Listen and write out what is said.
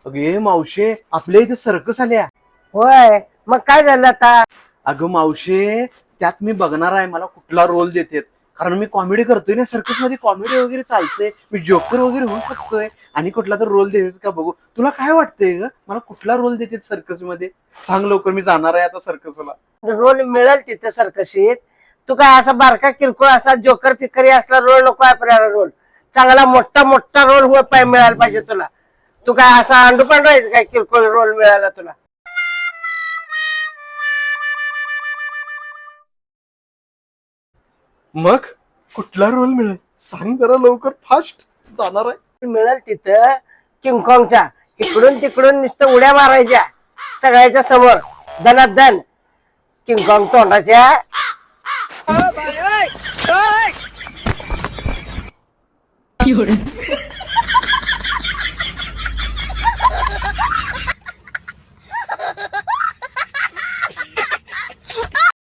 अगे मावशे, आपल्या इथे सर्कस आल्या. होय, मग काय झालं आता? अगं मावशे, त्यात मी बघणार आहे मला कुठला रोल देतात. कारण मी कॉमेडी करतोय ना, सर्कस मध्ये कॉमेडी वगैरे चालते, मी जोकर वगैरे होऊ शकतोय. आणि कुठला तर रोल देतात का बघू. तुला काय वाटतंय ग, मला कुठला रोल देतात सर्कस मध्ये? सांग लवकर, मी जाणार आहे आता सर्कसला. रोल मिळेल तिथे सर्कशीत. तू काय असा बारका किरकोळ असा जोकर फिकरी असला रोल नको आपल्याला. रोल चांगला मोठा मोठा रोल मिळायला पाहिजे तुला. तू काय असा अंडूपांड राहायचं काय किरकोळ रोल मिळाला तुला? मग कुठला रोल मिळेल सांग जरा लवकर, फास्ट जाणार आहे. मिळेल तिथं किंगकॉंगच्या. इकडून तिकडून नुसतं उड्या मारायच्या सगळ्याच्या समोर, धनाधन किंगकॉंग तोंडाच्या. Fiore.